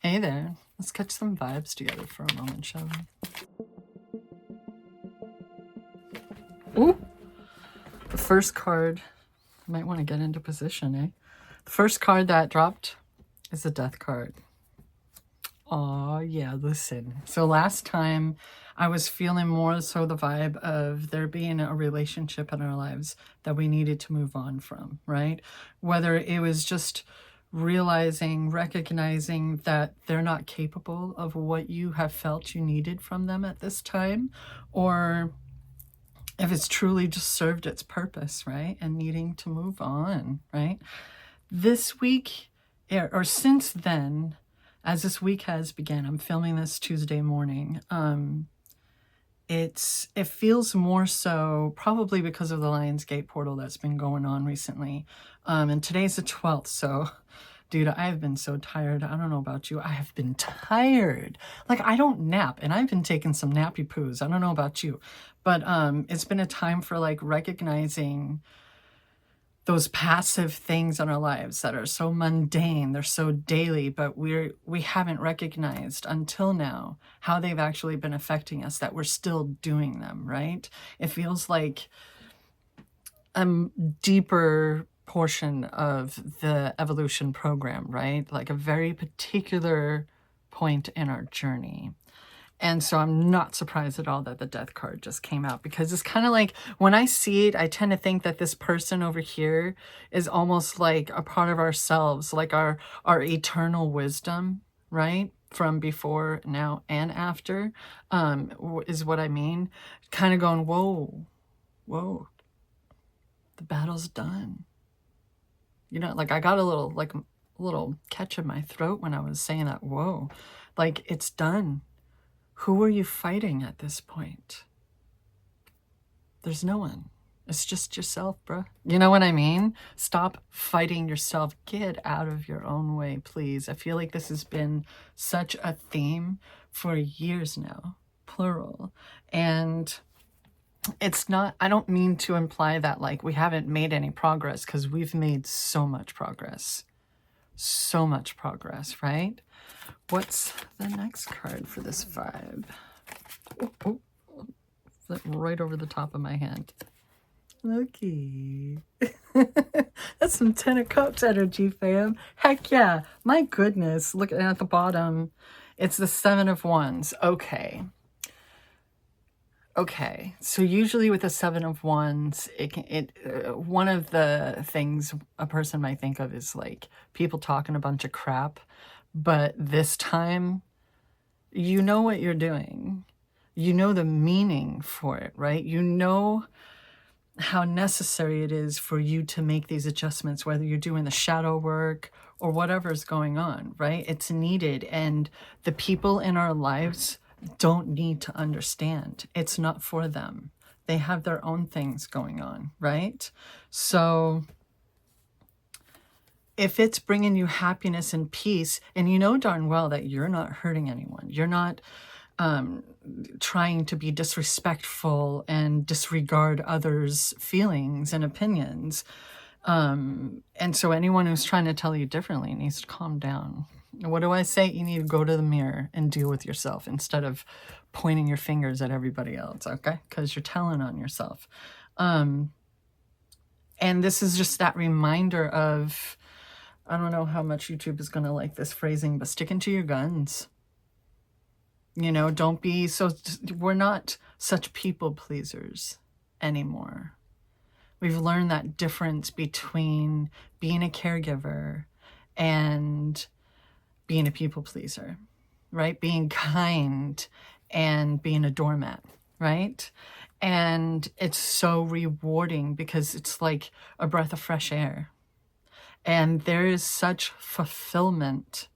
Hey there. Let's catch some vibes together for a moment, shall we? Ooh! The first card, I might want to get into position, eh? The first card that dropped is the Death card. Oh yeah, listen. So last time I was feeling more so the vibe of there being a relationship in our lives that we needed to move on from, right? Whether it was just realizing, recognizing that they're not capable of what you have felt you needed from them at this time, or if it's truly just served its purpose, right? And needing to move on, right? This week, or since then, as this week has begun, I'm filming this Tuesday morning. It feels more so probably because of the Lionsgate portal that's been going on recently. And today's the 12th, so dude, I've been so tired. I don't know about you. I have been tired. Like, I don't nap, and I've been taking some nappy poos. I don't know about you, but it's been a time for like recognizing those passive things in our lives that are so mundane, they're so daily, but we haven't recognized until now how they've actually been affecting us, that we're still doing them, right? It feels like a deeper portion of the evolution program, right? Like a very particular point in our journey. And so I'm not surprised at all that the Death card just came out, because it's kind of like when I see it, I tend to think that this person over here is almost like a part of ourselves, like our eternal wisdom, right? From before, now, and after, is what I mean. Kind of going, whoa, whoa, the battle's done. You know, like I got a little catch in my throat when I was saying that, whoa, like it's done. Who are you fighting at this point? There's no one. It's just yourself, bruh. You know what I mean? Stop fighting yourself. Get out of your own way, please. I feel like this has been such a theme for years now, plural. And it's not, I don't mean to imply that like we haven't made any progress, because we've made so much progress. So much progress, right? What's the next card for this vibe? Oh, flip right over the top of my hand. Okay. That's some Ten of Cups energy, fam. Heck yeah. My goodness. Look at the bottom. It's the Seven of Wands. Okay. Okay. So usually with the Seven of Wands, one of the things a person might think of is like people talking a bunch of crap. But this time, you know what you're doing. You know the meaning for it, right? You know how necessary it is for you to make these adjustments, whether you're doing the shadow work or whatever's going on, right? It's needed. And the people in our lives don't need to understand. It's not for them. They have their own things going on, right? So if it's bringing you happiness and peace, and you know darn well that you're not hurting anyone, you're not trying to be disrespectful and disregard others' feelings and opinions. And so anyone who's trying to tell you differently needs to calm down. What do I say? You need to go to the mirror and deal with yourself instead of pointing your fingers at everybody else, okay? Because you're telling on yourself. And this is just that reminder of, I don't know how much YouTube is going to like this phrasing, but sticking to your guns. You know, don't be so, we're not such people pleasers anymore. We've learned that difference between being a caregiver and being a people pleaser, right? Being kind and being a doormat, right? And it's so rewarding because it's like a breath of fresh air. And there is such fulfillment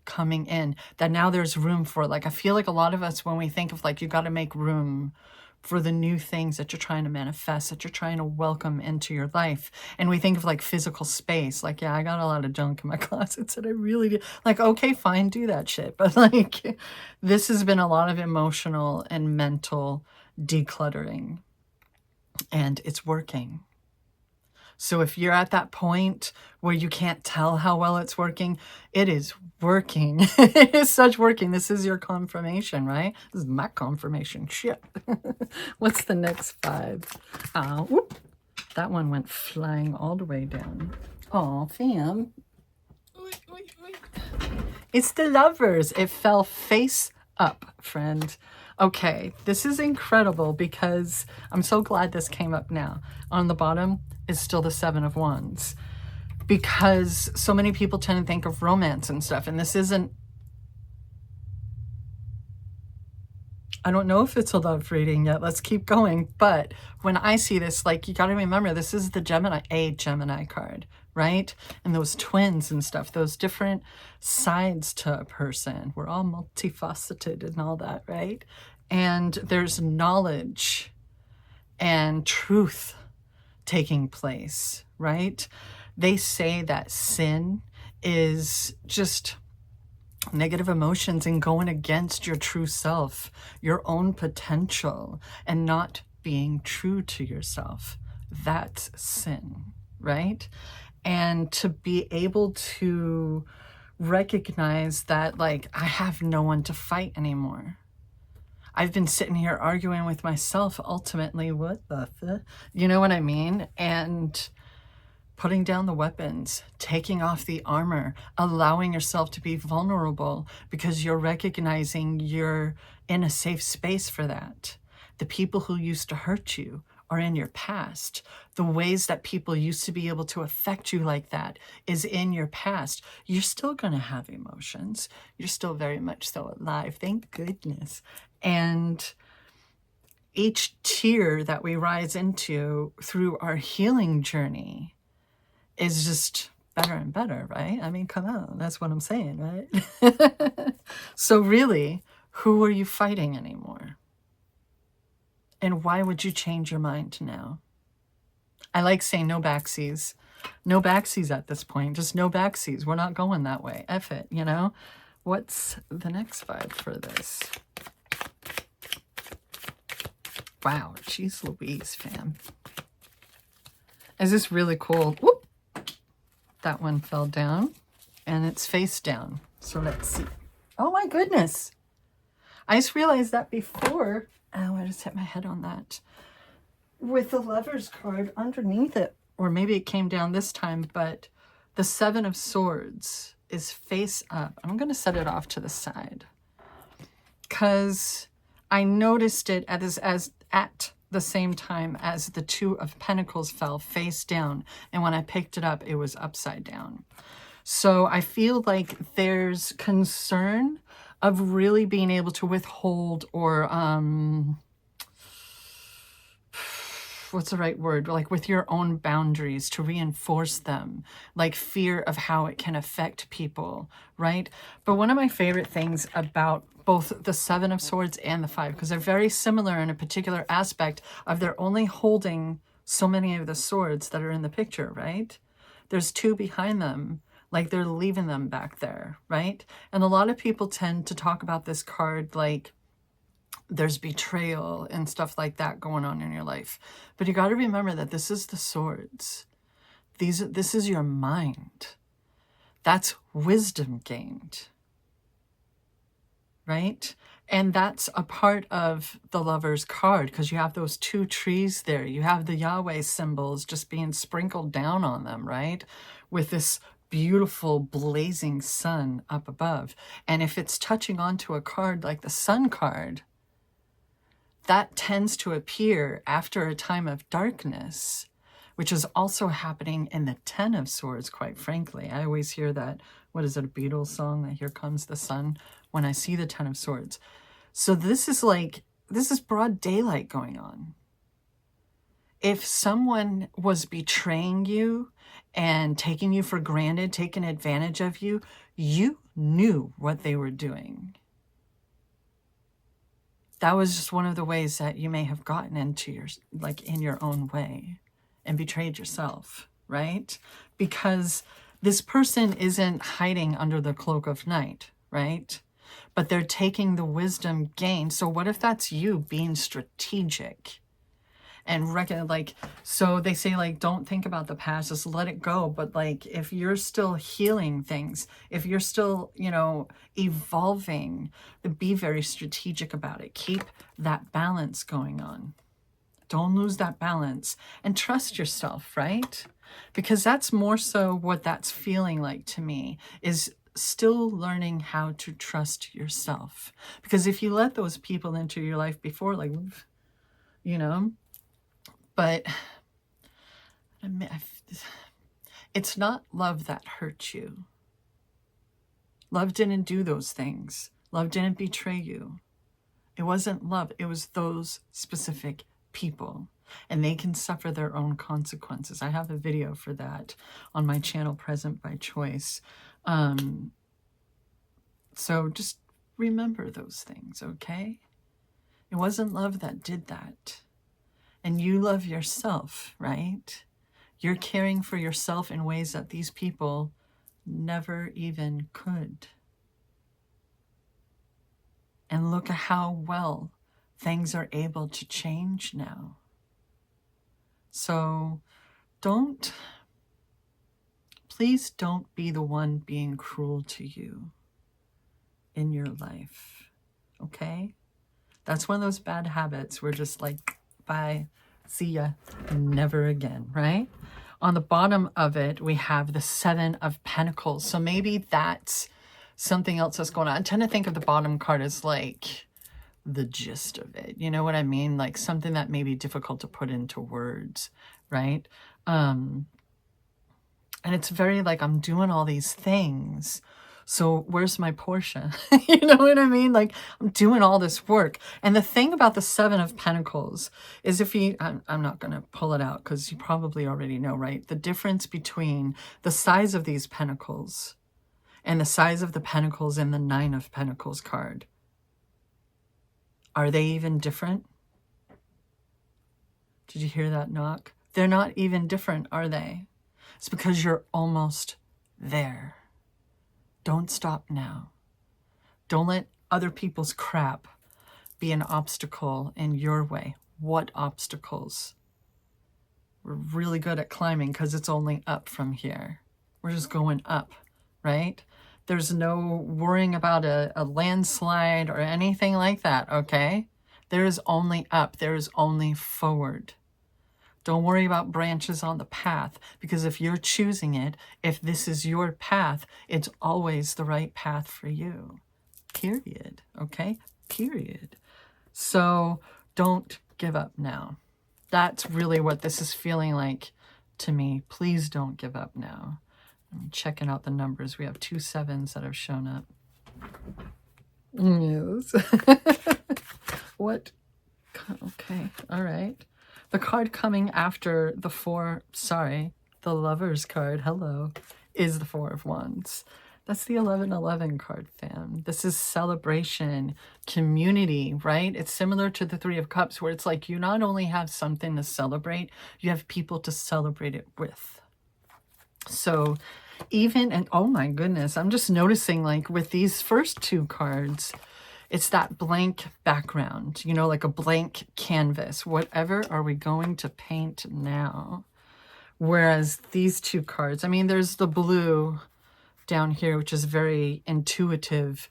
coming in that now there's room for, like, I feel like a lot of us, when we think of like, you got to make room for the new things that you're trying to manifest, that you're trying to welcome into your life. And we think of like physical space, like, yeah, I got a lot of junk in my closets that I really do. Like, okay, fine, do that shit. But like, this has been a lot of emotional and mental decluttering, and it's working. So if you're at that point where you can't tell how well it's working, it is working. It is such working. This is your confirmation, right? This is my confirmation. Shit. What's the next 5? Whoop. That one went flying all the way down. Oh, fam. It's the Lovers. It fell face up, friend. Okay, this is incredible because I'm so glad this came up now. On the bottom is still the 7 of Wands, because so many people tend to think of romance and stuff, and this isn't, I don't know if it's a love reading yet. Let's keep going. But when I see this, like, you got to remember, this is the Gemini card, right? And those twins and stuff, those different sides to a person. We're all multifaceted and all that, right? And there's knowledge and truth taking place, right? They say that sin is just negative emotions and going against your true self, your own potential, and not being true to yourself. That's sin, right? And to be able to recognize that, like, I have no one to fight anymore. I've been sitting here arguing with myself ultimately. What the you know what I mean? And putting down the weapons, taking off the armor, allowing yourself to be vulnerable because you're recognizing you're in a safe space for that. The people who used to hurt you are in your past. The ways that people used to be able to affect you like that is in your past. You're still going to have emotions. You're still very much so alive. Thank goodness. And each tier that we rise into through our healing journey is just better and better, right? I mean, come on, that's what I'm saying, right? So really, who are you fighting anymore? And why would you change your mind now? I like saying no backsies. No backsies at this point, just no backsies. We're not going that way. F it, you know? What's the next 5 for this? Wow, geez Louise, fam. Is this really cool? Whoop! That one fell down, and it's face down. So let's see. Oh my goodness. I just realized that before. Oh, I just hit my head on that. With the Lovers card underneath it, or maybe it came down this time, but the 7 of Swords is face up. I'm going to set it off to the side because I noticed it as at the same time as the 2 of Pentacles fell face down. And when I picked it up, it was upside down. So I feel like there's concern of really being able to withhold or, what's the right word? Like with your own boundaries to reinforce them, like fear of how it can affect people, right? But one of my favorite things about both the 7 of Swords and the 5, because they're very similar in a particular aspect of they're only holding so many of the swords that are in the picture, right? There's 2 behind them, like they're leaving them back there, right? And a lot of people tend to talk about this card like there's betrayal and stuff like that going on in your life. But you got to remember that this is the swords. This is your mind. That's wisdom gained, right? And that's a part of the Lover's card because you have those 2 trees there. You have the Yahweh symbols just being sprinkled down on them, right? With this beautiful blazing sun up above. And if it's touching onto a card like the Sun card, that tends to appear after a time of darkness, which is also happening in the 10 of Swords, quite frankly. I always hear that, what is it, a Beatles song, that here comes the sun, when I see the 10 of Swords. So this is broad daylight going on. If someone was betraying you and taking you for granted, taking advantage of you, you knew what they were doing. That was just one of the ways that you may have gotten into in your own way and betrayed yourself, right? Because this person isn't hiding under the cloak of night, right? But they're taking the wisdom gained. So what if that's you being strategic and reckon, like, so they say, like, don't think about the past, just let it go. But like, if you're still healing things, if you're still, you know, evolving, be very strategic about it. Keep that balance going on. Don't lose that balance, and trust yourself, right? Because that's more so what that's feeling like to me, is still learning how to trust yourself. Because if you let those people into your life before, like, you know, but it's not love that hurt you. Love didn't do those things. Love didn't betray you. It wasn't love. It was those specific people, and they can suffer their own consequences. I have a video for that on my channel, Present by Choice. So just remember those things, okay? It wasn't love that did that. And you love yourself, right? You're caring for yourself in ways that these people never even could. And look at how well things are able to change now. So please don't be the one being cruel to you in your life, okay? That's one of those bad habits where just like, bye, see ya, never again, right? On the bottom of it, we have the 7 of Pentacles. So maybe that's something else that's going on. I tend to think of the bottom card as like the gist of it. You know what I mean? Like something that may be difficult to put into words, right? And it's very like, I'm doing all these things, so where's my portion? You know what I mean? Like, I'm doing all this work. And the thing about the 7 of Pentacles is, if you, I'm not going to pull it out because you probably already know, right? The difference between the size of these pentacles and the size of the pentacles in the 9 of Pentacles card. Are they even different? Did you hear that knock? They're not even different, are they? It's because you're almost there. Don't stop now. Don't let other people's crap be an obstacle in your way. What obstacles? We're really good at climbing because it's only up from here. We're just going up, right? There's no worrying about a landslide or anything like that, okay? There is only up. There is only forward. Don't worry about branches on the path, because if you're choosing it, if this is your path, it's always the right path for you. Period. Okay? Period. So don't give up now. That's really what this is feeling like to me. Please don't give up now. I'm checking out the numbers. We have 2 7s that have shown up. Yes. What? Okay. All right. The card coming after the the Lovers card, hello, is the 4 of Wands. That's the 1111 card, fam. This is celebration, community, right? It's similar to the 3 of Cups, where it's like you not only have something to celebrate, you have people to celebrate it with. So even, and oh my goodness, I'm just noticing, like, with these first 2 cards, it's that blank background, you know, like a blank canvas. Whatever are we going to paint now? Whereas these 2 cards, I mean, there's the blue down here, which is very intuitive,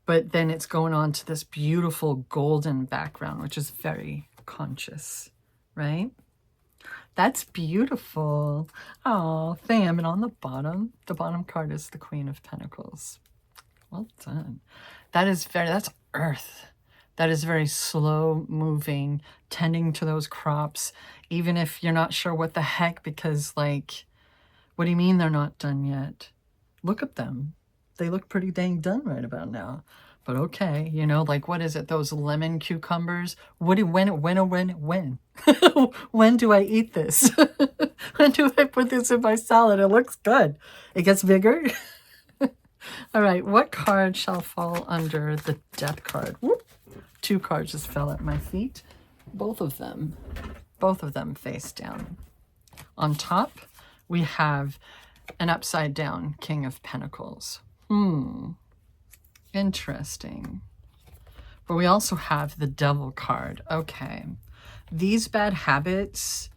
but then it's going on to this beautiful golden background, which is very conscious, right? That's beautiful. Oh, fam. And on the bottom card is the Queen of Pentacles. Well done. That's earth. That is very slow moving, tending to those crops, even if you're not sure what the heck, because like, what do you mean they're not done yet? Look at them. They look pretty dang done right about now. But okay, you know, like, what is it? Those lemon cucumbers? When? When do I eat this? When do I put this in my salad? It looks good. It gets bigger. All right, what card shall fall under the Death card? Whoop. 2 cards just fell at my feet. Both of them face down. On top, we have an upside down King of Pentacles. Interesting. But we also have the Devil card. Okay. These bad habits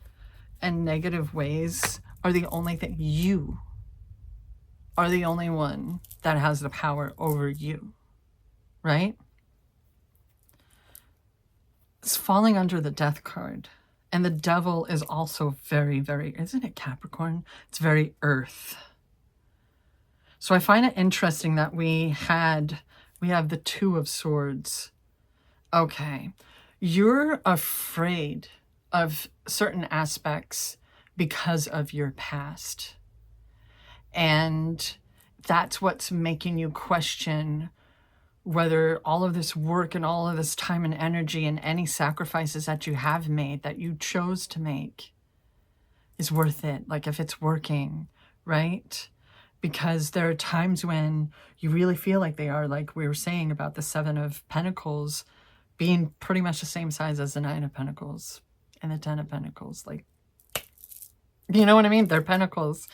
and negative ways are the only thing. You are the only one that has the power over you, right? It's falling under the Death card. And the Devil is also very, very, isn't it Capricorn? It's very earth. So I find it interesting that we have the Two of Swords. Okay. You're afraid of certain aspects because of your past. And that's what's making you question whether all of this work and all of this time and energy and any sacrifices that you have made, that you chose to make, is worth it. Like if it's working, right? Because there are times when you really feel like they are, like we were saying about the Seven of Pentacles being pretty much the same size as the Nine of Pentacles and the Ten of Pentacles. Like, you know what I mean? They're pentacles.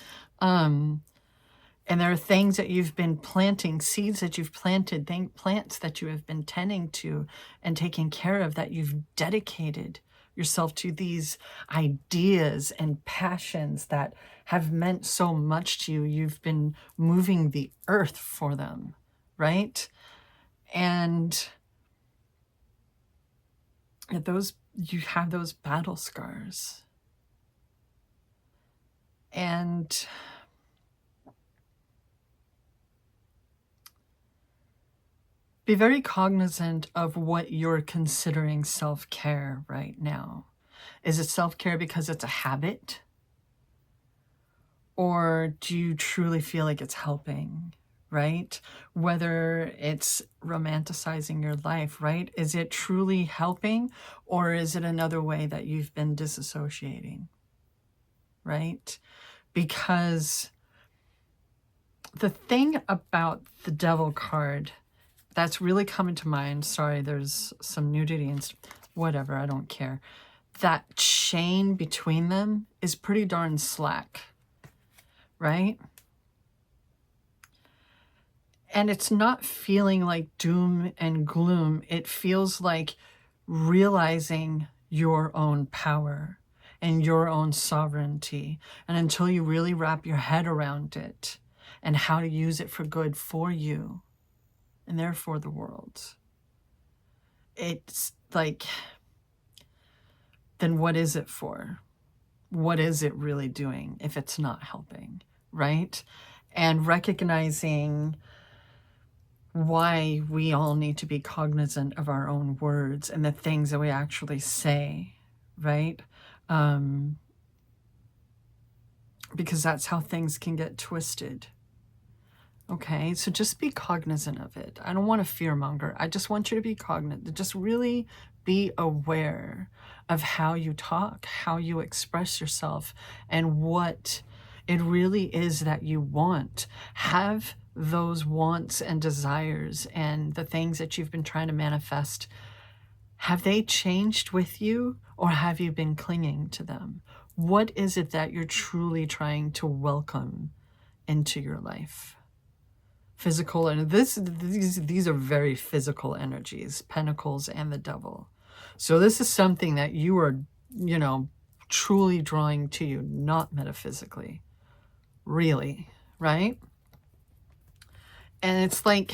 And there are things that you've been planting, seeds that you've planted, plants that you have been tending to and taking care of, that you've dedicated yourself to, these ideas and passions that have meant so much to you. You've been moving the earth for them, right? And you have those battle scars. And be very cognizant of what you're considering self-care right now. Is it self-care because it's a habit? Or do you truly feel like it's helping, right? Whether it's romanticizing your life, right? Is it truly helping, or is it another way that you've been disassociating, right? Because the thing about the Devil card that's really coming to mind, sorry, there's some nudity and whatever, I don't care. That chain between them is pretty darn slack, right? And it's not feeling like doom and gloom. It feels like realizing your own power and your own sovereignty. And until you really wrap your head around it and how to use it for good for you, and therefore the world, it's like, then what is it for? What is it really doing if it's not helping, right? And recognizing why we all need to be cognizant of our own words and the things that we actually say, right? Because that's how things can get twisted. Okay, so just be cognizant of it. I don't want to fearmonger. I just want you to be cognizant. Just really be aware of how you talk, how you express yourself, and what it really is that you want. Have those wants and desires and the things that you've been trying to manifest, have they changed with you, or have you been clinging to them? What is it that you're truly trying to welcome into your life? Physical, and these are very physical energies, Pentacles and the Devil. So this is something that you are, truly drawing to you, not metaphysically, really, right? And it's like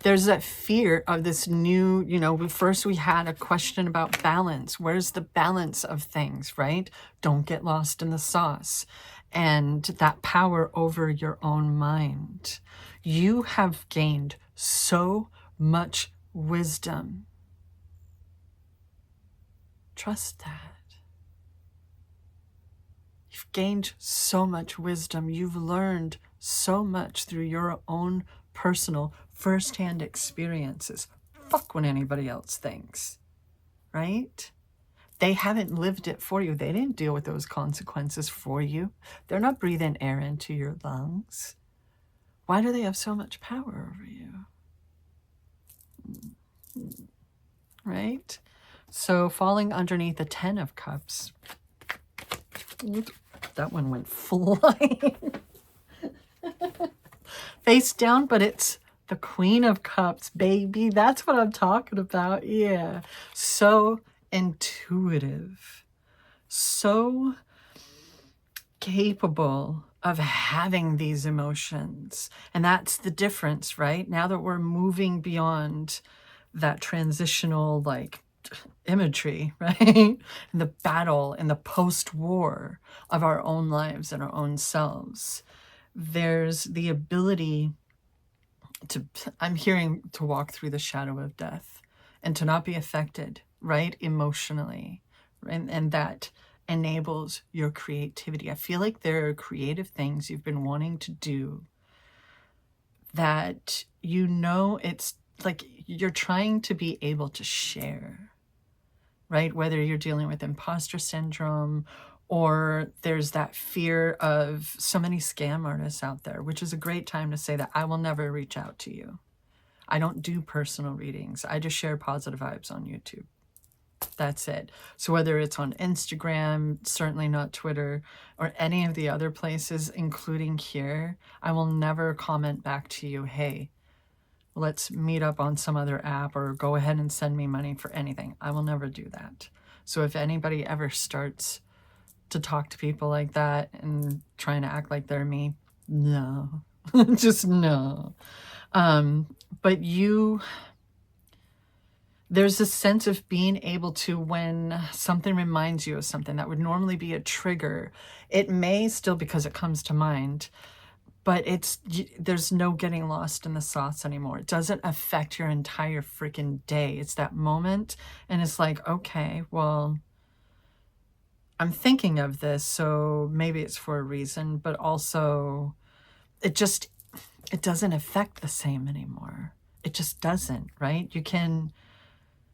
there's that fear of this new, first we had a question about balance. Where's the balance of things, right? Don't get lost in the sauce. And that power over your own mind. You have gained so much wisdom. Trust that. You've gained so much wisdom. You've learned so much through your own personal first-hand experiences. Fuck what anybody else thinks, right? They haven't lived it for you. They didn't deal with those consequences for you. They're not breathing air into your lungs. Why do they have so much power over you? Right? So falling underneath the 10 of Cups. That one went flying. Face down, but it's The Queen of Cups, baby. That's what I'm talking about. Yeah. So intuitive. So capable of having these emotions. And that's the difference, right? Now that we're moving beyond that transitional, like, imagery, right? And the battle and the post-war of our own lives and our own selves. There's the ability to, I'm hearing, to walk through the shadow of death and to not be affected, right? Emotionally. And that enables your creativity. I feel like there are creative things you've been wanting to do that, you know, it's like you're trying to be able to share, right? Whether you're dealing with imposter syndrome, or there's that fear of so many scam artists out there, which is a great time to say that I will never reach out to you. I don't do personal readings. I just share positive vibes on YouTube. That's it. So whether it's on Instagram, certainly not Twitter, or any of the other places, including here, I will never comment back to you, hey, let's meet up on some other app, or go ahead and send me money for anything. I will never do that. So if anybody ever starts to talk to people like that and trying to act like they're me, no, just no. But there's a sense of being able to, when something reminds you of something that would normally be a trigger, it may still, because it comes to mind, but there's no getting lost in the sauce anymore. It doesn't affect your entire freaking day. It's that moment, and it's like, okay, well, I'm thinking of this, so maybe it's for a reason, but also it doesn't affect the same anymore. It just doesn't, right? You can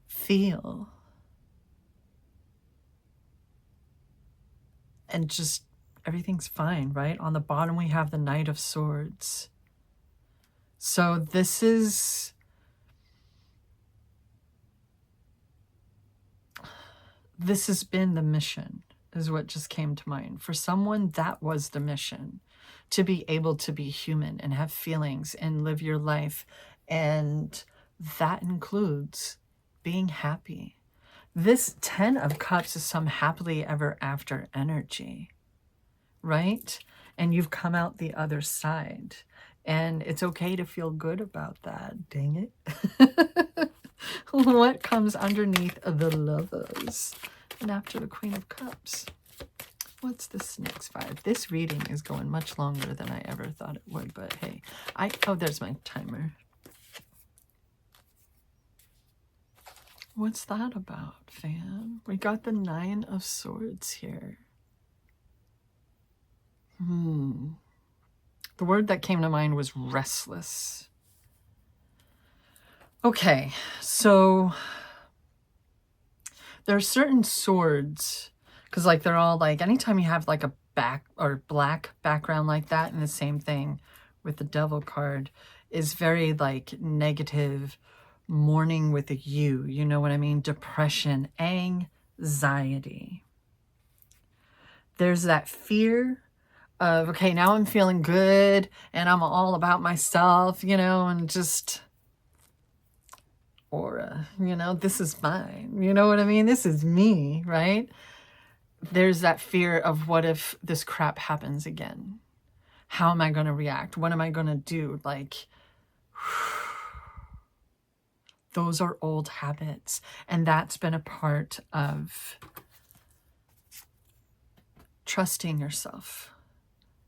feel and just everything's fine, right? On the bottom, we have the Knight of Swords. So this has been the mission, is what just came to mind. For someone, that was the mission, to be able to be human and have feelings and live your life. And that includes being happy. This 10 of Cups is some happily ever after energy, right? And you've come out the other side. And it's okay to feel good about that. Dang it. What comes underneath the Lovers? And after the Queen of Cups, what's this next vibe? This reading is going much longer than I ever thought it would, but hey, oh, there's my timer. What's that about, fam? We got the 9 of Swords here. The word that came to mind was restless. Okay, so there are certain swords, because like they're all like, anytime you have like a black background like that, and the same thing with the Devil card, is very like negative, mourning with a U, you know what I mean? Depression, anxiety. There's that fear of, okay, now I'm feeling good and I'm all about myself, you know, and just aura, you know, this is mine, you know what I mean? This is me, right? There's that fear of, what if this crap happens again? How am I going to react? What am I going to do? Like, those are old habits. And that's been a part of trusting yourself,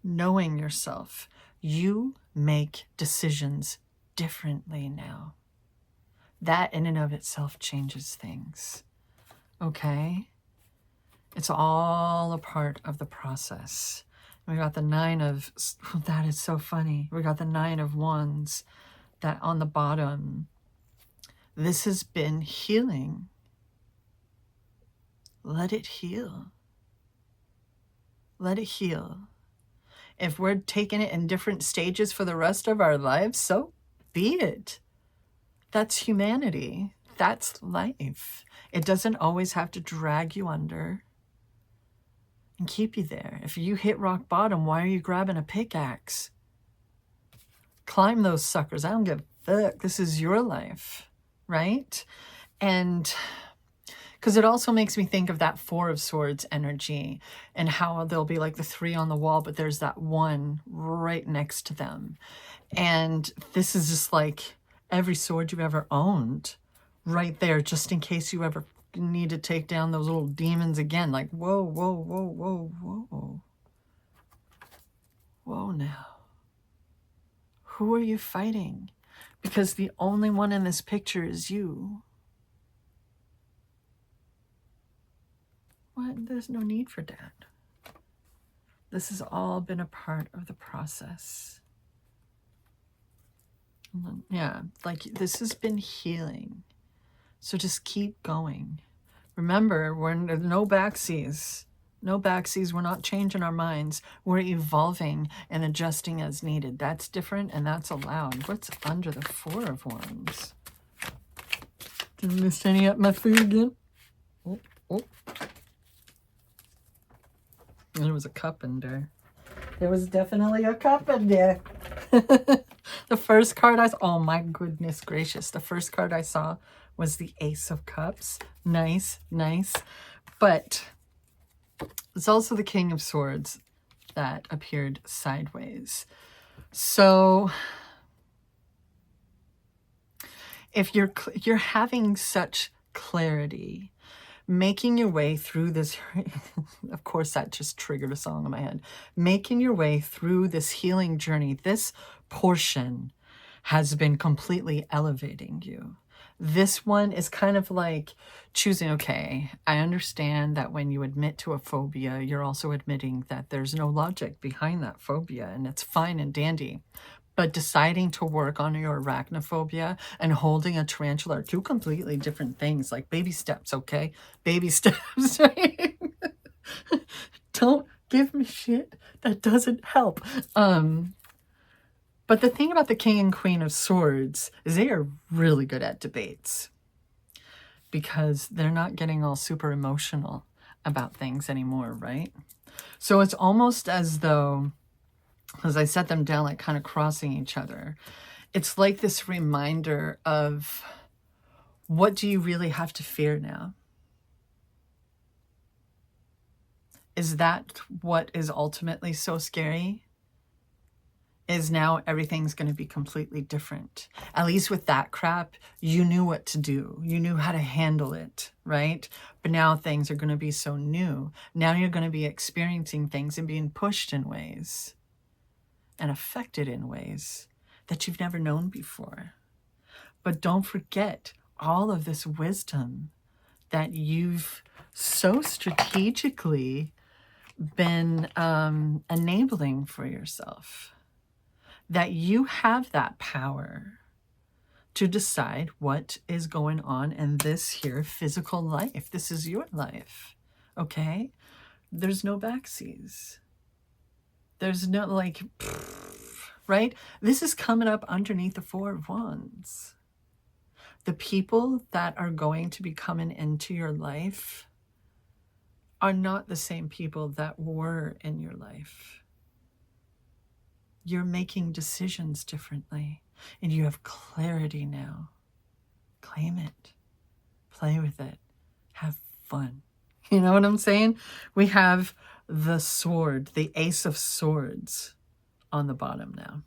knowing yourself. You make decisions differently now. That in and of itself changes things. Okay? It's all a part of the process. We got the 9 of, that is so funny. We got the 9 of Wands, that on the bottom. This has been healing. Let it heal. Let it heal. If we're taking it in different stages for the rest of our lives, so be it. That's humanity. That's life. It doesn't always have to drag you under and keep you there. If you hit rock bottom, why are you grabbing a pickaxe? Climb those suckers. I don't give a fuck, this is your life, right? And because it also makes me think of that Four of Swords energy and how there'll be like the three on the wall, but there's that one right next to them. And this is just like every sword you've ever owned right there, just in case you ever need to take down those little demons again. Like, whoa, whoa, whoa, whoa, whoa. Whoa now. Who are you fighting? Because the only one in this picture is you. What? There's no need for that. This has all been a part of the process. Yeah, like this has been healing. So just keep going. Remember, we're no backseas. No backseas. We're not changing our minds. We're evolving and adjusting as needed. That's different and that's allowed. What's under the Four of Wands? Did I miss any up my food again? Oh, oh. There was a cup in there. There was definitely a cup in there. The first card I saw, oh my goodness gracious. The first card I saw was the Ace of Cups. Nice, nice. But it's also the King of Swords that appeared sideways. So if you're having such clarity, making your way through this, of course that just triggered a song in my head, making your way through this healing journey, this portion has been completely elevating you. This one is kind of like choosing, okay, I understand that when you admit to a phobia, you're also admitting that there's no logic behind that phobia, and it's fine and dandy. But deciding to work on your arachnophobia and holding a tarantula are two completely different things, like baby steps, okay? Baby steps, right? Don't give me shit that doesn't help. But the thing about the King and Queen of Swords is they are really good at debates because they're not getting all super emotional about things anymore, right? So it's almost as though, as I set them down, like kind of crossing each other, it's like this reminder of, what do you really have to fear now? Is that what is ultimately so scary? Is now everything's going to be completely different. At least with that crap, you knew what to do. You knew how to handle it, right? But now things are going to be so new. Now you're going to be experiencing things and being pushed in ways and affected in ways that you've never known before. But don't forget all of this wisdom that you've so strategically been enabling for yourself. That you have that power to decide what is going on in this here physical life. This is your life, okay? There's no backseas. There's no like, right? This is coming up underneath the Four of Wands. The people that are going to be coming into your life are not the same people that were in your life. You're making decisions differently, and you have clarity now. Claim it. Play with it. Have fun. You know what I'm saying? We have the sword, the Ace of Swords on the bottom now.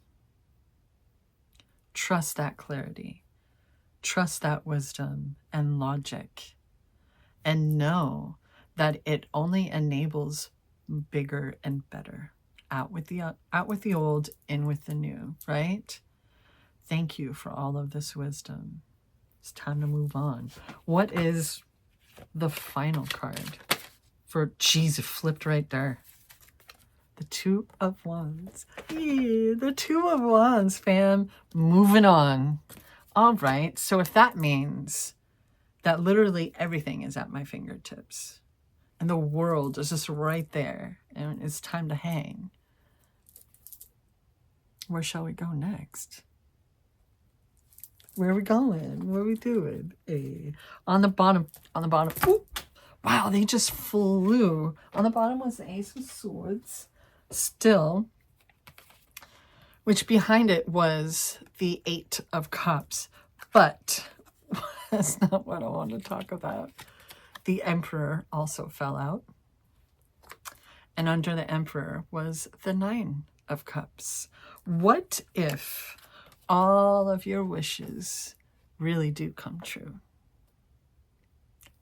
Trust that clarity. Trust that wisdom and logic. And know that it only enables bigger and better. Out with the old, in with the new, right? Thank you for all of this wisdom. It's time to move on. What is the final card for, geez, it flipped right there. The Two of Wands. Yeah, the Two of Wands, fam. Moving on. All right. So if that means that literally everything is at my fingertips and the world is just right there and it's time to hang, where shall we go next? Where are we going? What are we doing? Hey. On the bottom. Ooh, wow, they just flew. On the bottom was the Ace of Swords. Still, which behind it was the Eight of Cups. But that's not what I want to talk about. The Emperor also fell out. And under the Emperor was the Nine of Cups. What if all of your wishes really do come true?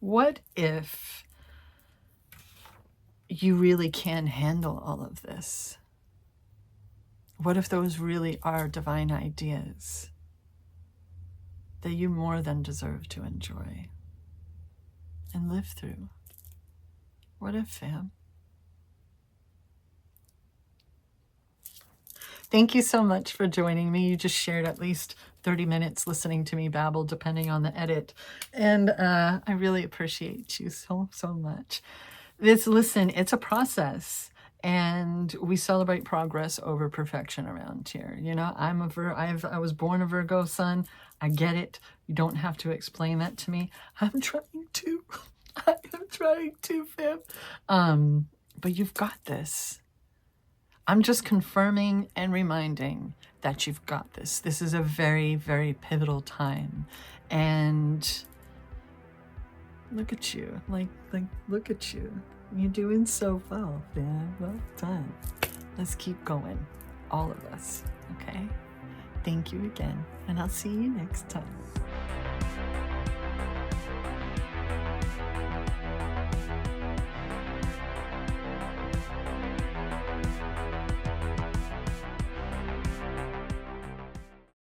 What if you really can handle all of this? What if those really are divine ideas that you more than deserve to enjoy and live through? What if, fam? Thank you so much for joining me. You just shared at least 30 minutes listening to me babble, depending on the edit. And I really appreciate you so, so much. Listen, it's a process. And we celebrate progress over perfection around here. You know, I was born a Virgo sun. I get it. You don't have to explain that to me. I'm trying to. I am trying to, fam. But you've got this. I'm just confirming and reminding that you've got this. This is a very, very pivotal time. And look at you. Like, look at you. You're doing so well, man. Well done. Let's keep going. All of us. Okay? Thank you again. And I'll see you next time.